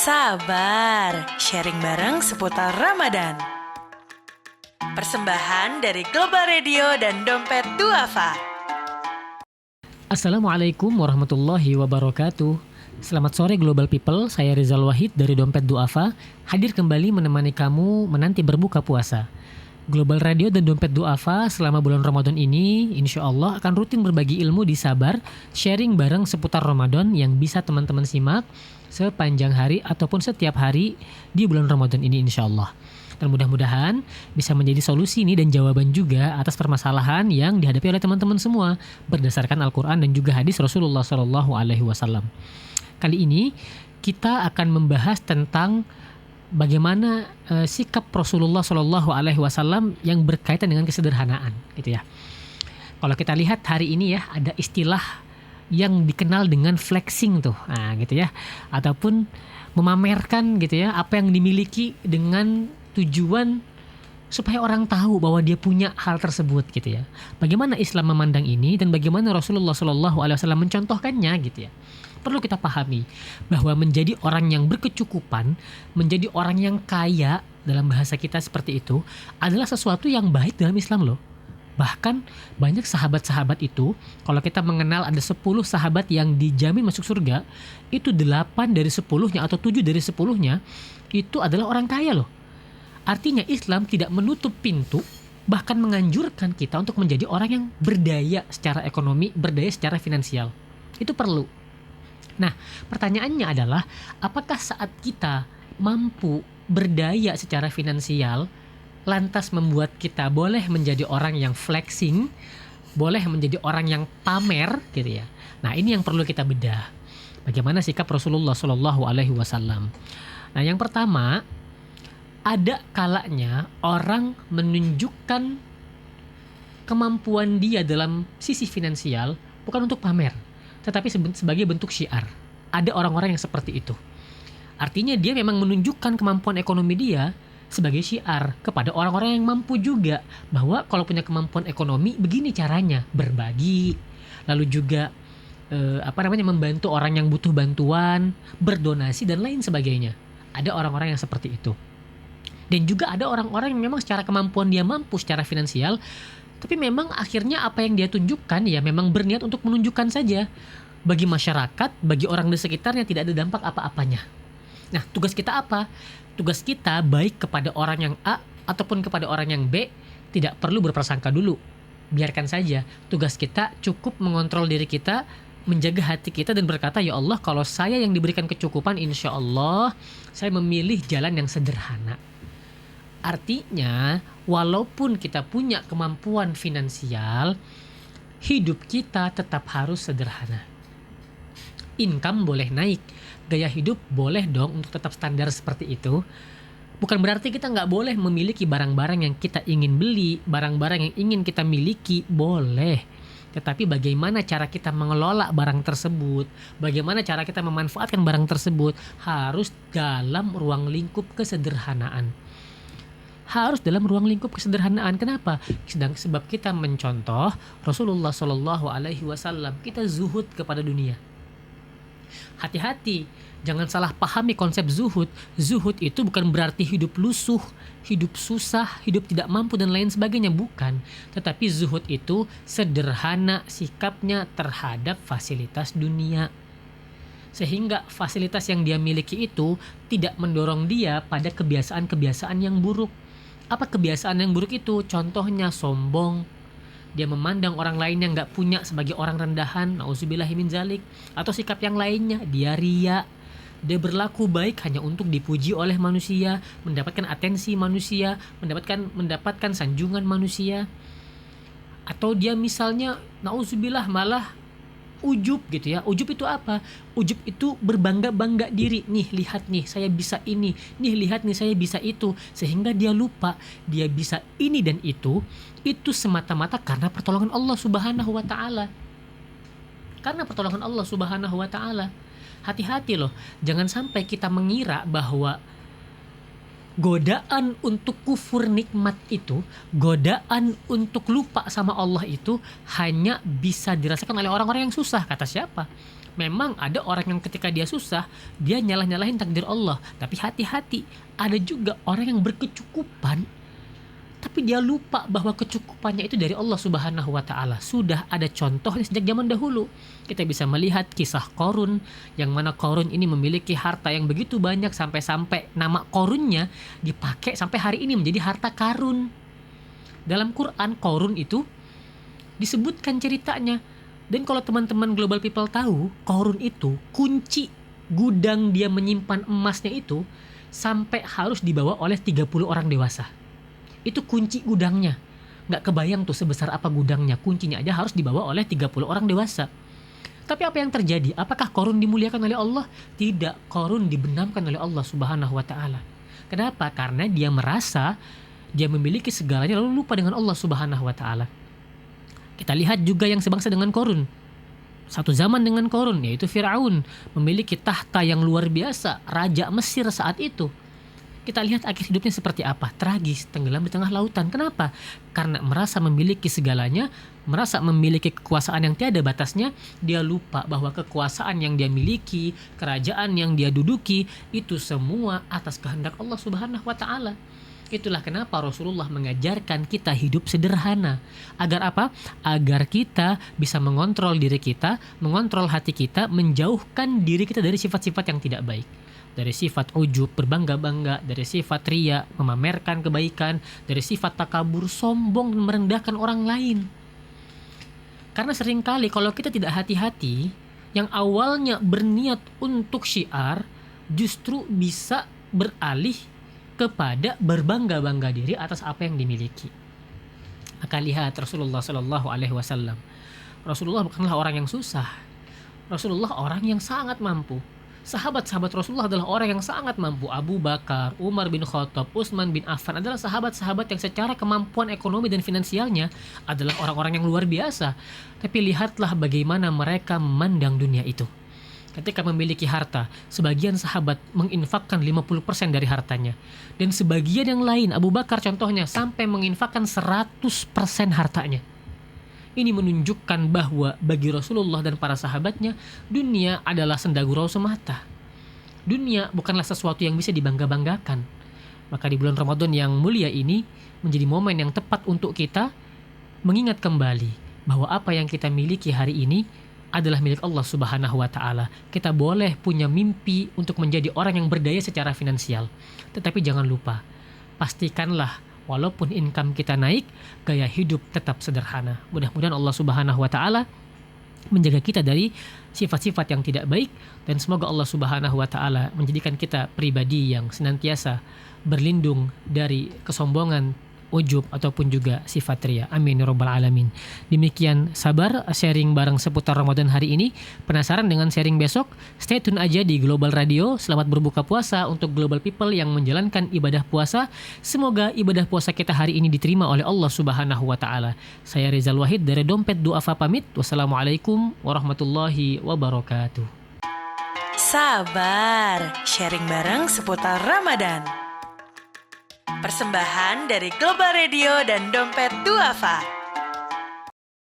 Sabar, sharing bareng seputar Ramadan. Persembahan dari Global Radio dan Dompet Duafa. Assalamualaikum warahmatullahi wabarakatuh. Selamat sore Global People, saya Rizal Wahid dari Dompet Duafa, hadir kembali menemani kamu menanti berbuka puasa. Global Radio dan Dompet Duafa selama bulan Ramadan ini insya Allah akan rutin berbagi ilmu di Sabar, sharing bareng seputar Ramadan yang bisa teman-teman simak sepanjang hari ataupun setiap hari di bulan Ramadan ini insya Allah. Dan mudah-mudahan bisa menjadi solusi nih dan jawaban juga atas permasalahan yang dihadapi oleh teman-teman semua berdasarkan Al-Quran dan juga hadis Rasulullah SAW. Kali ini kita akan membahas tentang bagaimana sikap Rasulullah SAW yang berkaitan dengan kesederhanaan, gitu ya. Kalau kita lihat hari ini ya, ada istilah yang dikenal dengan flexing tuh, gitu ya, ataupun memamerkan gitu ya apa yang dimiliki dengan tujuan supaya orang tahu bahwa dia punya hal tersebut, gitu ya. Bagaimana Islam memandang ini dan bagaimana Rasulullah SAW mencontohkannya, gitu ya. Perlu kita pahami bahwa menjadi orang yang berkecukupan, menjadi orang yang kaya dalam bahasa kita seperti itu adalah sesuatu yang baik dalam Islam loh. Bahkan banyak sahabat-sahabat itu, kalau kita mengenal ada 10 sahabat yang dijamin masuk surga, itu 8 dari 10-nya atau 7 dari 10-nya itu adalah orang kaya loh. Artinya Islam tidak menutup pintu, bahkan menganjurkan kita untuk menjadi orang yang berdaya secara ekonomi, berdaya secara finansial. Itu perlu. Nah, pertanyaannya adalah, apakah saat kita mampu berdaya secara finansial, lantas membuat kita boleh menjadi orang yang flexing, boleh menjadi orang yang pamer, gitu ya. Nah, ini yang perlu kita bedah. Bagaimana sikap Rasulullah SAW? Nah, yang pertama, ada kalanya orang menunjukkan kemampuan dia dalam sisi finansial bukan untuk pamer, tetapi sebagai bentuk syiar. Ada orang-orang yang seperti itu. Artinya dia memang menunjukkan kemampuan ekonomi dia sebagai syiar kepada orang-orang yang mampu juga, bahwa kalau punya kemampuan ekonomi begini caranya, berbagi, lalu juga membantu orang yang butuh bantuan, berdonasi dan lain sebagainya. Ada orang-orang yang seperti itu. Dan juga ada orang-orang yang memang secara kemampuan dia mampu secara finansial, tapi memang akhirnya apa yang dia tunjukkan ya memang berniat untuk menunjukkan saja. Bagi masyarakat, bagi orang di sekitarnya tidak ada dampak apa-apanya. Nah, tugas kita apa? Tugas kita baik kepada orang yang A ataupun kepada orang yang B tidak perlu berprasangka dulu. Biarkan saja. Tugas kita cukup mengontrol diri kita, menjaga hati kita dan berkata, ya Allah, kalau saya yang diberikan kecukupan, insya Allah saya memilih jalan yang sederhana. Artinya, walaupun kita punya kemampuan finansial, hidup kita tetap harus sederhana. Income boleh naik, gaya hidup boleh dong untuk tetap standar seperti itu. Bukan berarti kita nggak boleh memiliki barang-barang yang kita ingin beli, barang-barang yang ingin kita miliki, boleh. Tetapi bagaimana cara kita mengelola barang tersebut, bagaimana cara kita memanfaatkan barang tersebut, harus dalam ruang lingkup kesederhanaan. Harus dalam ruang lingkup kesederhanaan. Kenapa? Sebab kita mencontoh Rasulullah SAW. Kita zuhud kepada dunia. Hati-hati, jangan salah pahami konsep zuhud. Zuhud itu bukan berarti hidup lusuh, hidup susah, hidup tidak mampu dan lain sebagainya, bukan. Tetapi zuhud itu sederhana sikapnya terhadap fasilitas dunia. Sehingga fasilitas yang dia miliki itu tidak mendorong dia pada kebiasaan-kebiasaan yang buruk. Apa kebiasaan yang buruk itu? Contohnya sombong. Dia memandang orang lain yang gak punya sebagai orang rendahan, na'udzubillahi min zalik. Atau sikap yang lainnya, dia riya. Dia berlaku baik hanya untuk dipuji oleh manusia, mendapatkan atensi manusia, mendapatkan sanjungan manusia. Atau dia misalnya, na'udzubillah, malah ujub gitu ya. Ujub itu apa? Ujub itu berbangga-bangga diri. Nih, lihat nih, saya bisa ini. Nih, lihat nih, saya bisa itu. Sehingga dia lupa dia bisa ini dan itu semata-mata karena pertolongan Allah Subhanahu wa taala. Karena pertolongan Allah Subhanahu wa taala. Hati-hati loh, jangan sampai kita mengira bahwa godaan untuk kufur nikmat itu, godaan untuk lupa sama Allah itu hanya bisa dirasakan oleh orang-orang yang susah. Kata siapa? Memang ada orang yang ketika dia susah, dia nyalah-nyalahin takdir Allah. Tapi hati-hati, ada juga orang yang berkecukupan, tapi dia lupa bahwa kecukupannya itu dari Allah Subhanahu wa Ta'ala. Sudah ada contohnya sejak zaman dahulu. Kita bisa melihat kisah Qarun, yang mana Qarun ini memiliki harta yang begitu banyak sampai-sampai nama Qarunnya dipakai sampai hari ini menjadi harta karun. Dalam Quran, Qarun itu disebutkan ceritanya. Dan kalau teman-teman Global People tahu, Qarun itu kunci gudang dia menyimpan emasnya itu sampai harus dibawa oleh 30 orang dewasa. Itu kunci gudangnya. Nggak kebayang tuh sebesar apa gudangnya. Kuncinya aja harus dibawa oleh 30 orang dewasa. Tapi apa yang terjadi? Apakah Qarun dimuliakan oleh Allah? Tidak, Qarun dibenamkan oleh Allah Subhanahu wa Ta'ala. Kenapa? Karena dia merasa dia memiliki segalanya lalu lupa dengan Allah Subhanahu wa Ta'ala. Kita lihat juga yang sebangsa dengan Qarun. Satu zaman dengan Qarun, yaitu Fir'aun, memiliki tahta yang luar biasa, raja Mesir saat itu. Kita lihat akhir hidupnya seperti apa, tragis, tenggelam di tengah lautan. Kenapa? Karena merasa memiliki segalanya, merasa memiliki kekuasaan yang tiada batasnya, dia lupa bahwa kekuasaan yang dia miliki, kerajaan yang dia duduki, itu semua atas kehendak Allah Subhanahu wa Ta'ala. Itulah kenapa Rasulullah mengajarkan kita hidup sederhana. Agar apa? Agar kita bisa mengontrol diri kita, mengontrol hati kita, menjauhkan diri kita dari sifat-sifat yang tidak baik. Dari sifat ujub, berbangga-bangga, dari sifat ria, memamerkan kebaikan, dari sifat takabur, sombong, merendahkan orang lain. Karena seringkali kalau kita tidak hati-hati, yang awalnya berniat untuk syiar, justru bisa beralih kepada berbangga-bangga diri atas apa yang dimiliki. Maka lihat Rasulullah Shallallahu Alaihi Wasallam. Rasulullah bukanlah orang yang susah. Rasulullah orang yang sangat mampu. Sahabat-sahabat Rasulullah adalah orang yang sangat mampu. Abu Bakar, Umar bin Khattab, Utsman bin Affan adalah sahabat-sahabat yang secara kemampuan ekonomi dan finansialnya adalah orang-orang yang luar biasa. Tapi lihatlah bagaimana mereka memandang dunia itu. Ketika memiliki harta, sebagian sahabat menginfakkan 50% dari hartanya. Dan sebagian yang lain, Abu Bakar contohnya, sampai menginfakkan 100% hartanya. Ini menunjukkan bahwa bagi Rasulullah dan para sahabatnya, dunia adalah senda gurau semata. Dunia bukanlah sesuatu yang bisa dibangga-banggakan. Maka di bulan Ramadan yang mulia ini, menjadi momen yang tepat untuk kita mengingat kembali bahwa apa yang kita miliki hari ini adalah milik Allah Subhanahu wa Ta'ala. Kita boleh punya mimpi untuk menjadi orang yang berdaya secara finansial. Tetapi jangan lupa, pastikanlah walaupun income kita naik, gaya hidup tetap sederhana. Mudah-mudahan Allah Subhanahu wa Ta'ala menjaga kita dari sifat-sifat yang tidak baik, dan semoga Allah Subhanahu wa Ta'ala menjadikan kita pribadi yang senantiasa berlindung dari kesombongan, ujub ataupun juga sifat ria. Amin ya rabbal alamin. Demikian sabar sharing bareng seputar Ramadan hari ini. Penasaran dengan sharing besok? Stay tune aja di Global Radio. Selamat berbuka puasa untuk Global People yang menjalankan ibadah puasa. Semoga ibadah puasa kita hari ini diterima oleh Allah Subhanahu wa Ta'ala. Saya Rizal Wahid dari Dompet Duafa pamit. Wassalamualaikum warahmatullahi wabarakatuh. Sabar, sharing bareng seputar Ramadan. Persembahan dari Global Radio dan Dompet Duafa.